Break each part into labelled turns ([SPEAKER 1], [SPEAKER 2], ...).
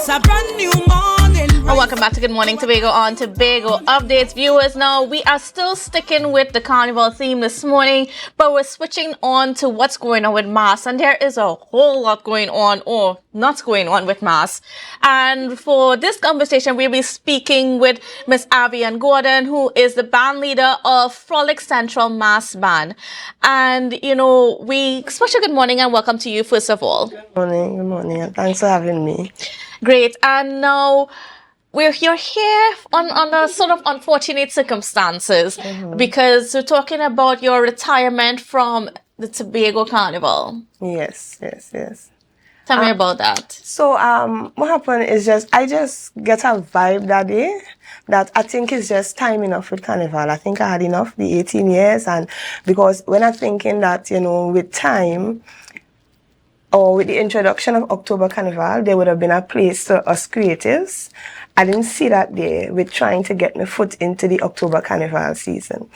[SPEAKER 1] It's a brand new morning.
[SPEAKER 2] And welcome back to Good Morning Tobago on Tobago Updates. Viewers, now we are still sticking with the carnival theme this morning, but we're switching on to what's going on with mass. And there is a whole lot going on or not going on with mass. And for this conversation, we'll be speaking with Miss Aviann Gordon, who is the band leader of Frolic Central Mass Band. And, special good morning and welcome to you, first of all.
[SPEAKER 3] Good morning, and thanks for having me.
[SPEAKER 2] Great. And now you're here on a sort of unfortunate circumstances because we're talking about your retirement from the Tobago Carnival.
[SPEAKER 3] Yes.
[SPEAKER 2] Tell me about that.
[SPEAKER 3] So what happened is I just get a vibe that day that I think it's just time enough with Carnival. I think I had enough, the 18 years, and because when I'm thinking that, with time, or with the introduction of October Carnival, there would have been a place for us creatives. I didn't see that there with trying to get my foot into the October Carnival season.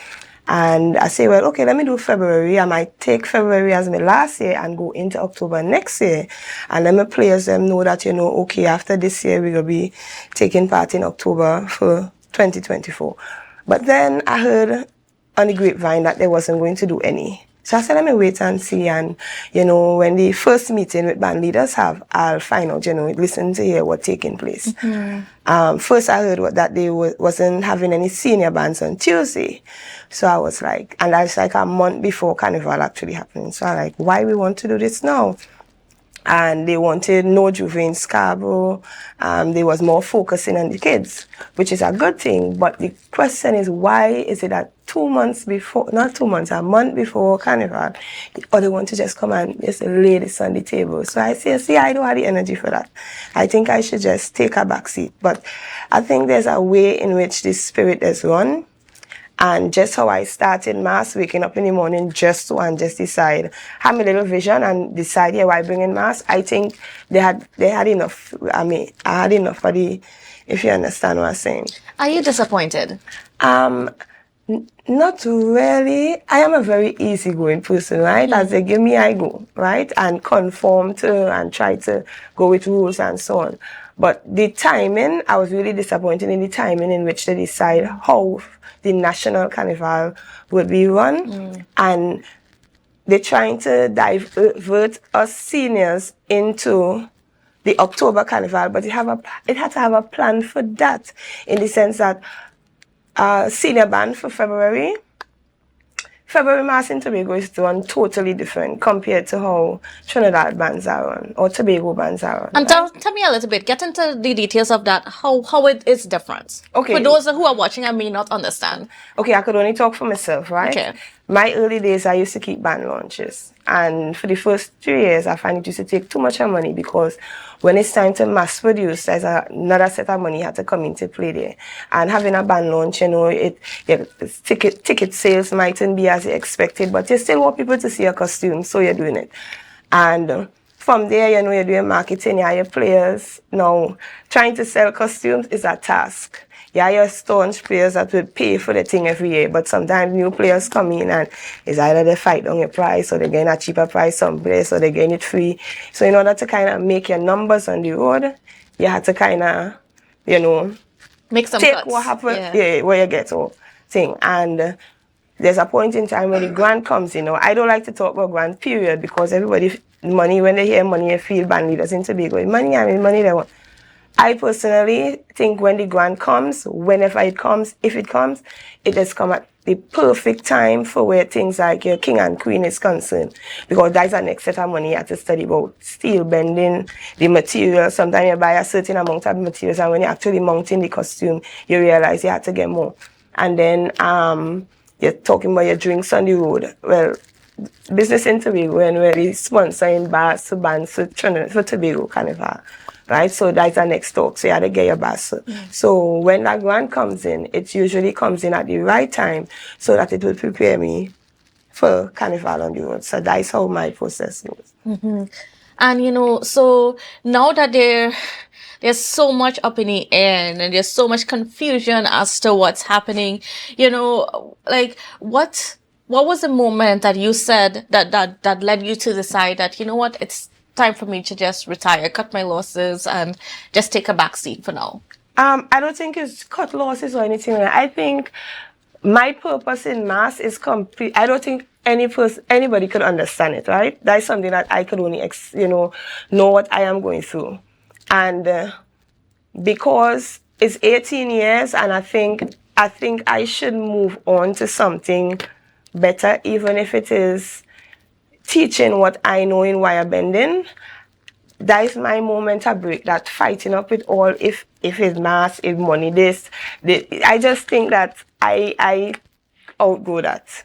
[SPEAKER 3] And I say, well, okay, let me do February. I might take February as my last year and go into October next year. And let my players know that, okay, after this year, we're going to be taking part in October for 2024. But then I heard on the grapevine that they wasn't going to do any. So I said, let me wait and see. And, when the first meeting with band leaders I'll find out, listen to hear what's taking place. First I heard that they wasn't having any senior bands on Tuesday. So I was like, and that's like a month before Carnival actually happening. So I like, why we want to do this now? And they wanted no Juve in Scarborough. They was more focusing on the kids, which is a good thing. But the question is, why is it that 2 months before, not 2 months, a month before Carnival, or they want to just come and just lay this on the table? So I say, see, I don't have the energy for that. I think I should just take a back seat. But I think there's a way in which this spirit is run. And just how I started mass, waking up in the morning just decide, have a little vision and decide, why bring in mass. I think they had enough. I had enough for if you understand what I'm saying.
[SPEAKER 2] Are you disappointed?
[SPEAKER 3] Not really. I am a very easygoing person, right? As they give me, I go, right? And conform to and try to go with rules and so on. But the timing, I was really disappointed in the timing in which they decide how the National Carnival would be run. And they're trying to divert us seniors into the October Carnival, but it had to have a plan for that, in the sense that senior band for February Mass in Tobago is run totally different compared to how Trinidad bands are run or Tobago bands are run.
[SPEAKER 2] And tell me a little bit, get into the details of that, how it is different.
[SPEAKER 3] Okay.
[SPEAKER 2] For those who are watching and may not understand.
[SPEAKER 3] Okay, I could only talk for myself, right?
[SPEAKER 2] Okay.
[SPEAKER 3] My early days, I used to keep band launches. And for the first 3 years, I find it used to take too much of money because when it's time to mass produce, there's another set of money had to come into play there. And having a band launch, ticket sales mightn't be as expected, but you still want people to see your costume, so you're doing it. And from there, you're doing marketing, your players. Now, trying to sell costumes is a task. Your staunch players that would pay for the thing every year, but sometimes new players come in and it's either they fight on your price or they're getting a cheaper price someplace or they're getting it free. So in order to kind of make your numbers on the road, you have to kind of,
[SPEAKER 2] make some
[SPEAKER 3] take
[SPEAKER 2] cuts.
[SPEAKER 3] what happens, where you get all thing. And there's a point in time when the grant comes, I don't like to talk about grant period because everybody, money, when they hear money, they feel band leaders in Tobago. Money they want. I personally think when the grant comes, whenever it comes, if it comes, it has come at the perfect time for where things like your king and queen is concerned. Because that's the next set of money you have to study about steel bending, the material. Sometimes you buy a certain amount of materials and when you're actually mounting the costume, you realize you have to get more. And then you're talking about your drinks on the road. Well, business in Tobago and we're sponsoring bars to bands for Tobago Carnival. Right, so that's the next talk. So you have to get your bus. So when that grant comes in, it usually comes in at the right time so that it will prepare me for Carnival on the road. So that's how my process goes.
[SPEAKER 2] And so now that there's so much up in the air and there's so much confusion as to what's happening, what was the moment that you said that led you to decide that, it's time for me to just retire, cut my losses, and just take a back seat for now?
[SPEAKER 3] I don't think it's cut losses or anything. I think my purpose in mass is complete. I don't think anybody could understand it, right? That's something that I could only, know what I am going through. And because it's 18 years, and I think I should move on to something better, even if it is teaching what I know in wire bending. That is my moment to break that fighting up with all if it's mass, if money, this. I just think that I outgrow that.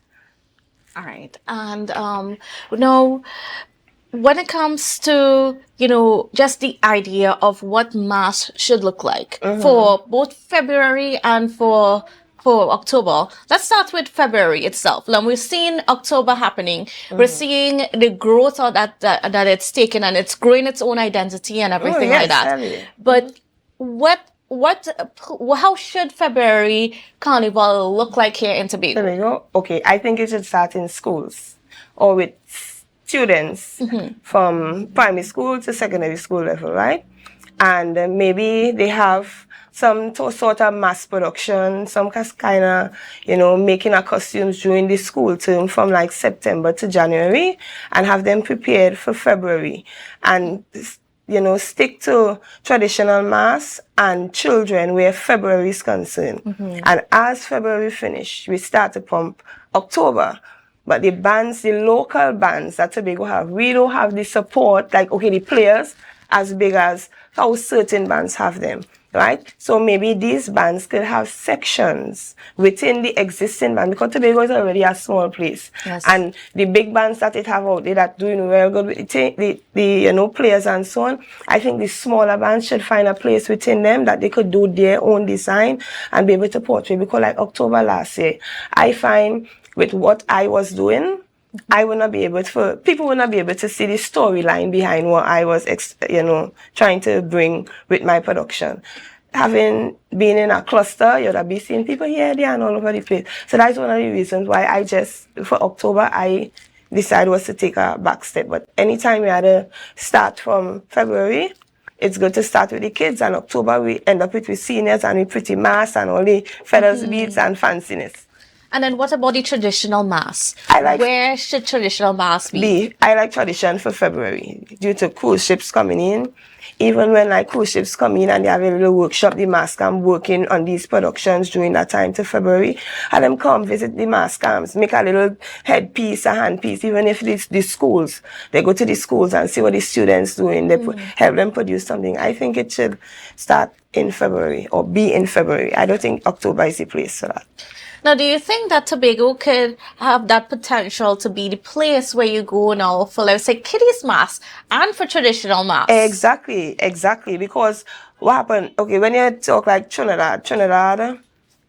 [SPEAKER 2] All right. And when it comes to, just the idea of what mass should look like for both February and for October, let's start with February itself. Now, we've seen October happening. We're seeing the growth of that it's taken, and it's growing its own identity and everything like that. But how should February Carnival look like here in Tobago?
[SPEAKER 3] Tobago? Okay, I think it should start in schools or with students from primary school to secondary school level, right? And maybe they have some sort of mass production, some kind of, making a costumes during the school term from like September to January, and have them prepared for February. And, stick to traditional mass and children where February is concerned. And as February finish, we start to pump October. But the bands, the local bands that Tobago have, we don't have the support, like, the players as big as how certain bands have them, right? So maybe these bands could have sections within the existing band, because Tobago is already a small place.
[SPEAKER 2] Yes.
[SPEAKER 3] And the big bands that it have out there that doing well good with the players and so on, I think the smaller bands should find a place within them that they could do their own design and be able to portray. Because like October last year, I find with what I was doing, I would not be able to, people would not be able to see the storyline behind what I was, trying to bring with my production. Having been in a cluster, you'd have been seeing people here, there, and all over the place. So that's one of the reasons why for October, I decided was to take a back step. But anytime we had to start from February, it's good to start with the kids, and October we end up with seniors and we pretty mass and all the feathers, beads, and fanciness.
[SPEAKER 2] And then what about the traditional mass? Where should traditional mass be?
[SPEAKER 3] I like tradition for February due to cruise ships coming in. Even when like cruise ships come in and they have a little workshop, the mass camp working on these productions during that time to February. And them come visit the mass camps, make a little headpiece, a handpiece, even if it's the schools. They go to the schools and see what the students doing. They help them produce something. I think it should start in February or be in February. I don't think October is the place for that.
[SPEAKER 2] Now, do you think that Tobago could have that potential to be the place where you go now for, let's say, kiddies mass and for traditional mass?
[SPEAKER 3] Exactly. Because what happened, when you talk like Trinidad,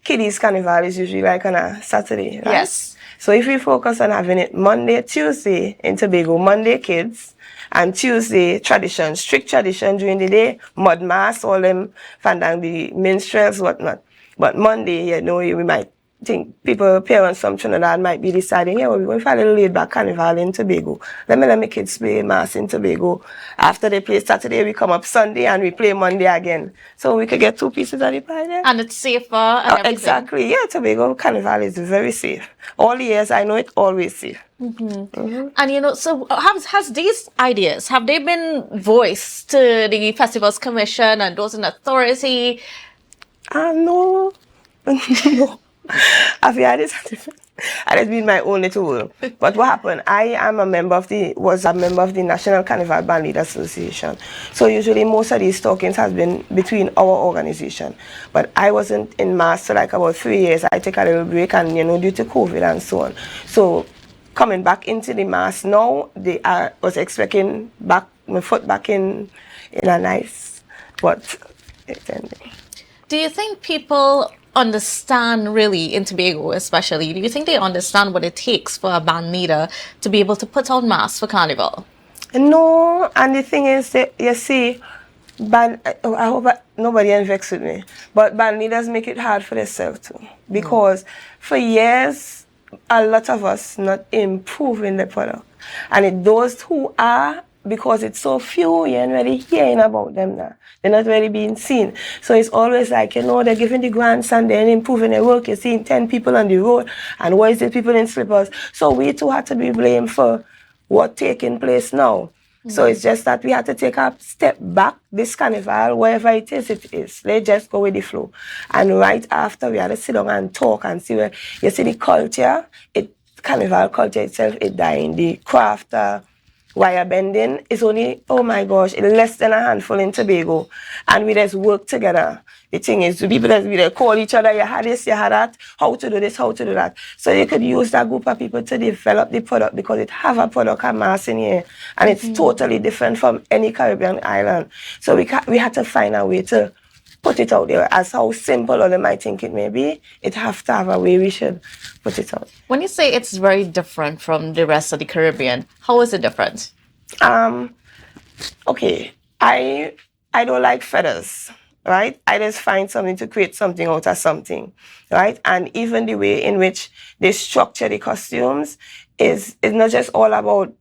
[SPEAKER 3] kiddies carnival is usually like on a Saturday, right?
[SPEAKER 2] Yes.
[SPEAKER 3] So if we focus on having it Monday, Tuesday in Tobago, Monday kids, and Tuesday tradition, strict tradition during the day, mud mass, all them fandang, the minstrels, whatnot. But Monday, we might think parents from Trinidad might be deciding, we're going for a little laid-back carnival in Tobago. Let my kids play mass in Tobago. After they play Saturday, we come up Sunday and we play Monday again. So we could get two pieces of the pie there.
[SPEAKER 2] And it's safer and everything.
[SPEAKER 3] Exactly. Yeah, Tobago Carnival is very safe. All the years, I know it's always safe.
[SPEAKER 2] And so has these ideas, have they been voiced to the Festivals Commission and those in authority?
[SPEAKER 3] No. No. Aviann has been my own little world. But what happened? I am was a member of the National Carnival Band Leader Association. So usually most of these talkings has been between our organization. But I wasn't in mass for like about 3 years. I take a little break and due to COVID and so on. So coming back into the mass now, was expecting my foot back in a nice, but
[SPEAKER 2] do you think people understand really in Tobago especially, do you think they understand what it takes for a band leader to be able to put on mass for Carnival?
[SPEAKER 3] No, and the thing is that you see, I hope nobody vex with me, but band leaders make it hard for themselves too. Because for years, a lot of us not improving the product. And those who are because it's so few, you ain't really hearing about them now. They're not really being seen. So it's always like, you know, they're giving the grants and they're improving their work. You're seeing 10 people on the road, and why is it people in slippers? So we too had to be blamed for what's taking place now. So it's just that we had to take a step back, this carnival, wherever it is, it is. Let's just go with the flow. And right after, we had to sit down and talk and see where, you see the culture, carnival culture itself, it dying. The craft, wire bending is only, oh my gosh, less than a handful in Tobago. And we just work together. The thing is, the people that we call each other, you had this, you had that, how to do this, how to do that. So you could use that group of people to develop the product, because it have a product at mass in here. And it's totally different from any Caribbean island. So we had to find a way to put it out there. As how simple or they might think it may be, it have to have a way we should put it out.
[SPEAKER 2] When you say it's very different from the rest of the Caribbean, how is it different?
[SPEAKER 3] Okay, I don't like feathers, right? I just find something to create something out of something, right? And even the way in which they structure the costumes is not just all about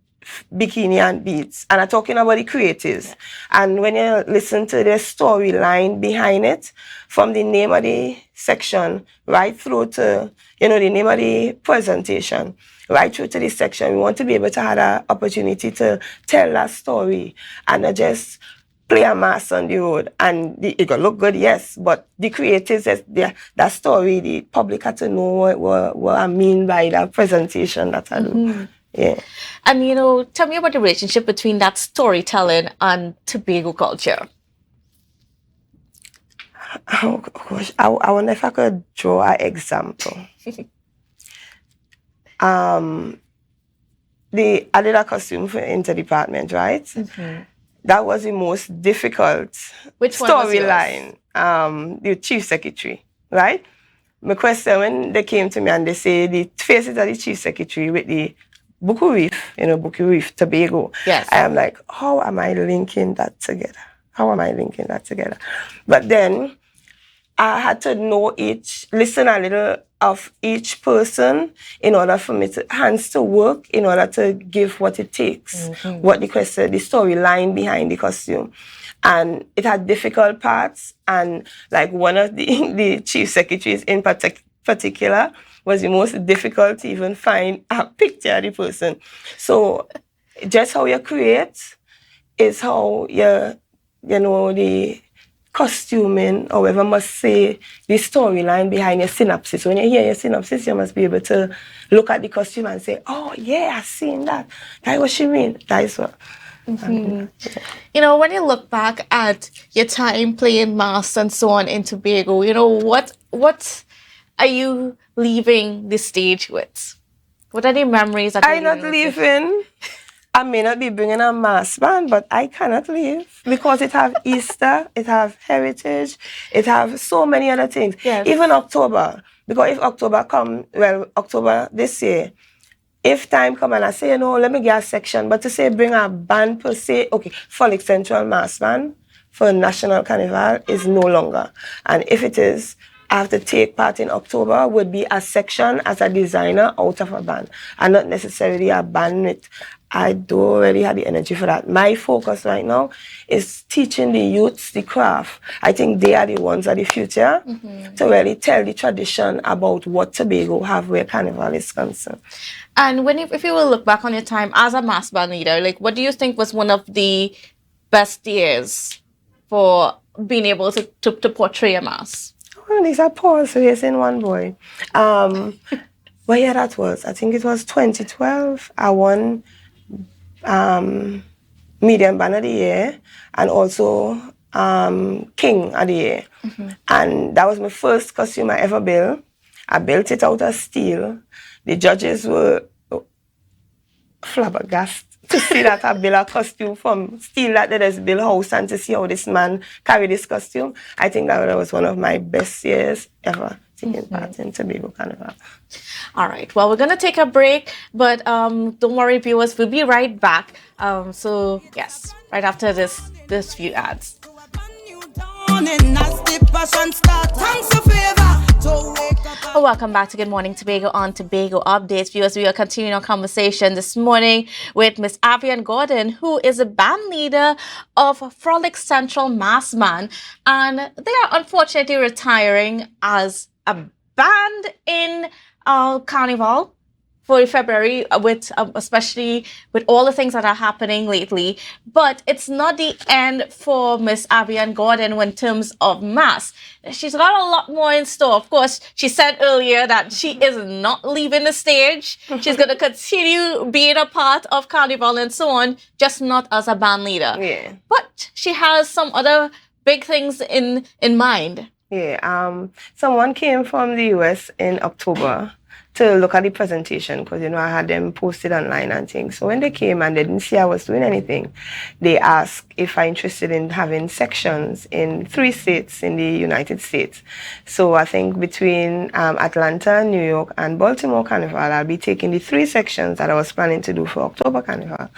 [SPEAKER 3] bikini and beads. And I'm talking about the creatives. And when you listen to the storyline behind it, from the name of the section right through to, you know, the name of the presentation, right through to the section, we want to be able to have an opportunity to tell that story and not just play a mass on the road. And it could look good, yes, but the creatives, that story, the public had to know what I mean by that presentation that I do. Yeah.
[SPEAKER 2] And, you know, tell me about the relationship between that storytelling and Tobago culture.
[SPEAKER 3] Oh, gosh. I wonder if I could draw an example. I did a costume for interdepartment, right? That was the most difficult storyline. The chief secretary, right? My question, when they came to me and they say the faces of the chief secretary with the Buku Reef, you know, Buku Reef, Tobago.
[SPEAKER 2] Yes.
[SPEAKER 3] I am like, how am I linking that together? How am I linking that together? But then I had to listen a little of each person in order for me hands to work, in order to give what it takes, what the storyline behind the costume. And it had difficult parts, and like one of the chief secretaries in particular was the most difficult to even find a picture of the person. So just how you create is how you know, the costuming, however, must say the storyline behind your synopsis. When you hear your synopsis, you must be able to look at the costume and say, oh, yeah, I've seen that. That's what she mean. That is what.
[SPEAKER 2] You know, when you look back at your time playing mass and so on in Tobago, you know, what are you leaving the stage with? What are the memories that
[SPEAKER 3] I'm not leaving. I may not be bringing a mass band, but I cannot leave because it have Easter, it have heritage, it have so many other things.
[SPEAKER 2] Yes.
[SPEAKER 3] Even October, because if October come, well, October this year, if time come and I say, you know, let me get a section, but to say bring a band per se, okay, Frolic Central Mass Band for National Carnival is no longer. And if it is, I have to take part in October, would be a section as a designer out of a band, and not necessarily a band with, I don't really have the energy for that. My focus right now is teaching the youths the craft. I think they are the ones of the future to really tell the tradition about what Tobago have where Carnival is concerned.
[SPEAKER 2] And if you will look back on your time as a mass band leader, like what do you think was one of the best years for being able to portray a mass?
[SPEAKER 3] Oh, these are pause raising one boy. What year that was? I think it was 2012. I won Medium Band of the Year and also King of the Year. And that was my first costume I ever built. I built it out of steel. The judges were flabbergasted to see that I built a costume from steel that they just build house, and to see how this man carried this costume. I think that was one of my best years ever taking part in Tobago Carnival.
[SPEAKER 2] All right. Well, we're going to take a break, but don't worry, viewers. We'll be right back. So, yes, right after this few ads.
[SPEAKER 1] Thanks for favor.
[SPEAKER 2] Welcome back to Good Morning Tobago on Tobago Updates. Viewers, we are continuing our conversation this morning with Miss Aviann Gordon, who is a band leader of Frolic Central Mass Band. And they are unfortunately retiring as a band in Carnival for February, with especially with all the things that are happening lately. But it's not the end for Miss Aviann Gordon in terms of mass. She's got a lot more in store. Of course, she said earlier that she is not leaving the stage. She's going to continue being a part of Carnival and so on, just not as a band leader.
[SPEAKER 3] Yeah.
[SPEAKER 2] But she has some other big things in mind.
[SPEAKER 3] Yeah. Someone came from the US in October to look at the presentation because, I had them posted online and things. So when they came and they didn't see I was doing anything, they asked if I'm interested in having sections in 3 states in the United States. So I think between Atlanta, New York, and Baltimore Carnival, I'll be taking the 3 sections that I was planning to do for October Carnival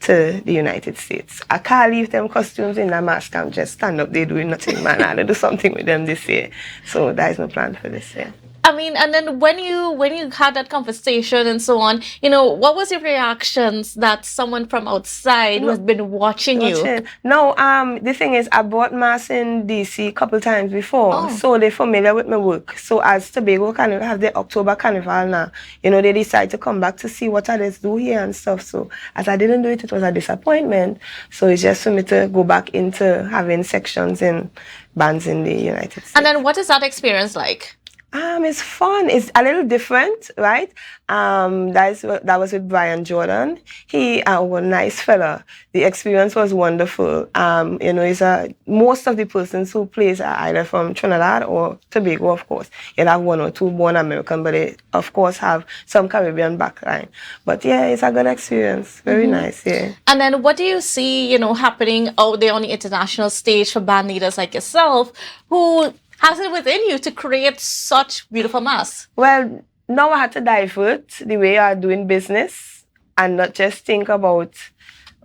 [SPEAKER 3] to the United States. I can't leave them costumes in the mask and just stand up there doing nothing, man. I'll do something with them this year. So that is my plan for this year.
[SPEAKER 2] I mean, and then when you had that conversation and so on, what was your reactions that someone from outside who has been watching you?
[SPEAKER 3] No, the thing is, I bought mass in DC a couple times before, so they're familiar with my work. So as Tobago Carnival have the October Carnival now, they decide to come back to see what others do here and stuff. So as I didn't do it, it was a disappointment. So it's just for me to go back into having sections in bands in the United States.
[SPEAKER 2] And then what is that experience like?
[SPEAKER 3] It's fun. It's a little different, right? That was with Brian Jordan. He was a nice fella. The experience was wonderful. Most of the persons who plays are either from Trinidad or Tobago, of course. You'll have 1 or 2 born American, but they, of course, have some Caribbean background. But yeah, it's a good experience. Very nice, yeah.
[SPEAKER 2] And then what do you see, happening out there on the international stage for band leaders like yourself who has it within you to create such beautiful mass?
[SPEAKER 3] Well, now I had to divert the way I'm doing business and not just think about,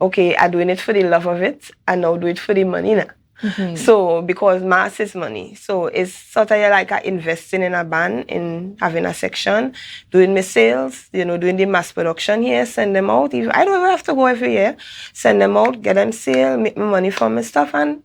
[SPEAKER 3] okay, I'm doing it for the love of it and now do it for the money now. So, because mass is money. So, it's sort of like investing in a band, in having a section, doing my sales, doing the mass production here, send them out. I don't even have to go every year. Send them out, get them sale, make my money from my stuff and,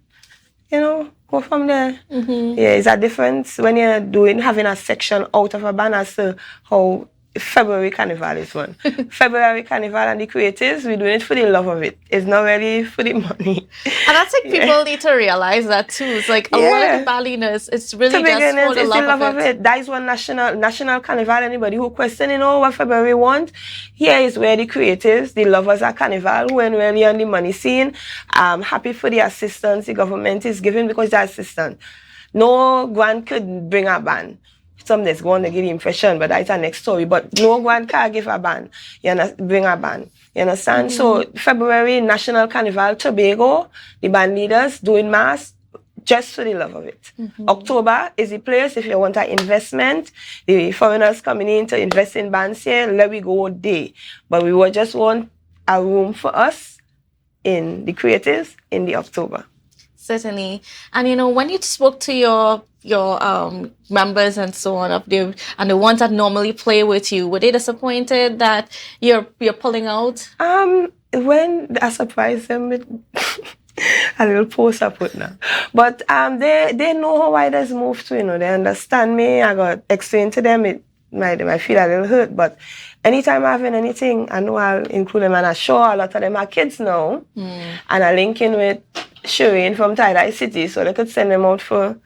[SPEAKER 3] go from there. Yeah, it's a difference when you're having a section out of a band as to how February Carnival is one. February Carnival and the creatives, we're doing it for the love of it. It's not really for the money.
[SPEAKER 2] And I think people need to realize that too. It's like a lot of the balliness, it's really just for the love of it.
[SPEAKER 3] That is one national carnival. Anybody who questioning what February want, here is where the creatives, the lovers of carnival, who are really on the money scene. I'm happy for the assistance the government is giving because the assistance. No grant could bring a ban. Some that's going to give the impression, but that's our next story. But no one can give a ban. Bring a ban. You understand? So February National Carnival Tobago, the band leaders doing mass just for the love of it. October is the place if you want an investment. The foreigners coming in to invest in bands here, let we go day. But we will just want a room for us in the creatives in the October.
[SPEAKER 2] Certainly. And when you spoke to your members and so on and the ones that normally play with you, were they disappointed that you're pulling out?
[SPEAKER 3] When I surprised them with a little post I put now. But they know how I just moved to, they understand me. I got explained to them, they might feel a little hurt, but anytime I'm having anything, I know I'll include them and I show a lot of them are kids now. And I link in with Shireen from Tie-Dye City so they could send them out for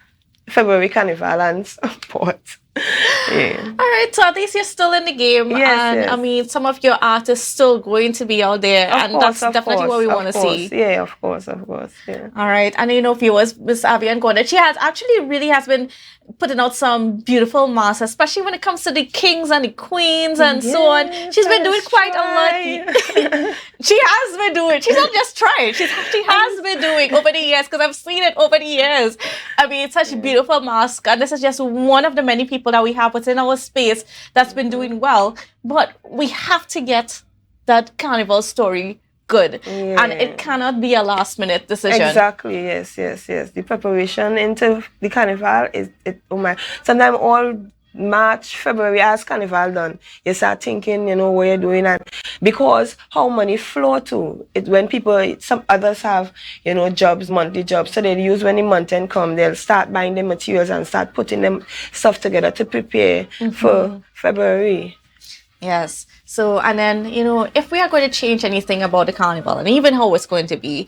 [SPEAKER 3] February Carnival and support. Yeah.
[SPEAKER 2] All right, so at least you're still in the game.
[SPEAKER 3] Yes.
[SPEAKER 2] I mean, some of your artists still going to be out there. That's definitely what we want to see.
[SPEAKER 3] Yeah, of course, yeah.
[SPEAKER 2] All right, and viewers, Miss Aviann Gordon, she really has been putting out some beautiful masks, especially when it comes to the kings and the queens and so on. She's been doing quite a lot. She has been doing. She's not just trying. She has been doing over the years because I've seen it over the years. I mean, it's such a beautiful mask, and this is just one of the many people that we have within our space that's been doing well. But we have to get that carnival story good.
[SPEAKER 3] Yeah.
[SPEAKER 2] And it cannot be a last minute decision.
[SPEAKER 3] Exactly, yes. The preparation into the carnival is, oh my, sometimes all March, February, as carnival done, you start thinking, what you're doing, and because how money flow to it when people, some others have, jobs, monthly jobs, so they use when the month end come, they'll start buying the materials and start putting them stuff together to prepare for February.
[SPEAKER 2] Yes. So, and then, if we are going to change anything about the carnival and even how it's going to be,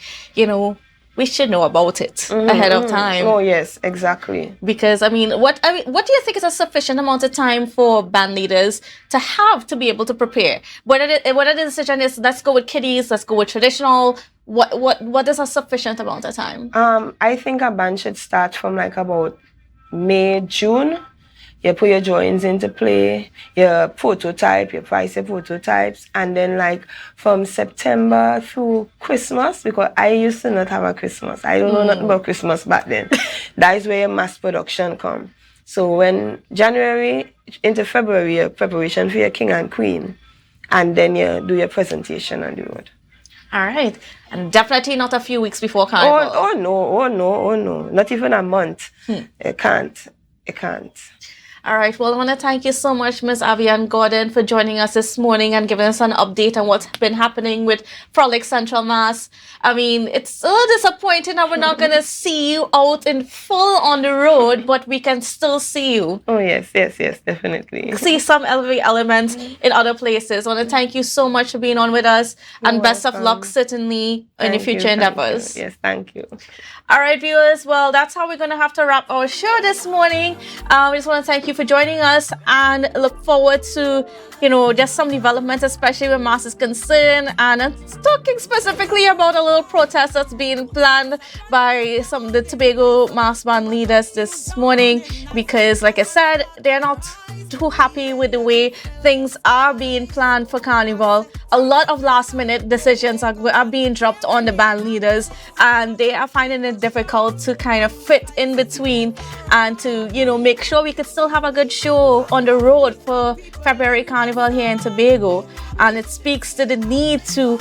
[SPEAKER 2] we should know about it ahead of time.
[SPEAKER 3] Oh, yes, exactly.
[SPEAKER 2] Because, what do you think is a sufficient amount of time for band leaders to have to be able to prepare? Whether the decision is, let's go with kiddies, let's go with traditional, what is a sufficient amount of time?
[SPEAKER 3] I think a band should start from like about May, June. You put your drawings into play, your prototype, you price your prototypes, and then like from September through Christmas, because I used to not have a Christmas. I don't know nothing about Christmas back then. That is where your mass production come. So when January into February, your preparation for your king and queen, and then you do your presentation on the road.
[SPEAKER 2] All right. And definitely not a few weeks before carnival.
[SPEAKER 3] Oh no. Not even a month. It can't.
[SPEAKER 2] All right. Well, I want to thank you so much, Ms. Aviann Gordon, for joining us this morning and giving us an update on what's been happening with Frolic Central Mass. It's so disappointing that we're not going to see you out in full on the road, but we can still see you.
[SPEAKER 3] Oh, yes, definitely.
[SPEAKER 2] See some elements in other places. I want to thank you so much for being on with us, and best of luck, certainly, in your future endeavors.
[SPEAKER 3] Yes, thank you.
[SPEAKER 2] All right, viewers. Well, that's how we're going to have to wrap our show this morning. We just want to thank you for joining us and look forward to, just some developments, especially when mass is concerned. And I'm talking specifically about a little protest that's being planned by some of the Tobago mass band leaders this morning, because, like I said, they're not too happy with the way things are being planned for Carnival. A lot of last minute decisions are being dropped on the band leaders, and they are finding it difficult to kind of fit in between and to, make sure we could still have a good show on the road for February Carnival here in Tobago. And it speaks to the need to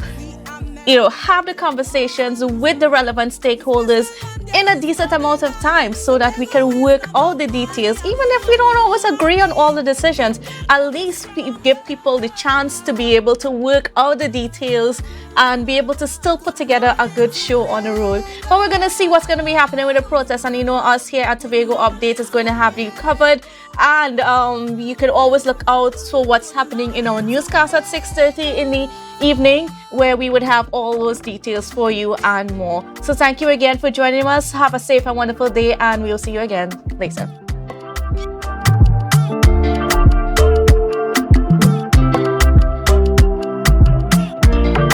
[SPEAKER 2] have the conversations with the relevant stakeholders in a decent amount of time so that we can work out the details. Even if we don't always agree on all the decisions, at least give people the chance to be able to work out the details and be able to still put together a good show on the road. But we're going to see what's going to be happening with the protest, and us here at Tobago Update is going to have you covered. And you can always look out for what's happening in our newscast at 6:30 in the evening, where we would have all those details for you and more. So thank you again for joining us. Have a safe and wonderful day, and we'll see you again later.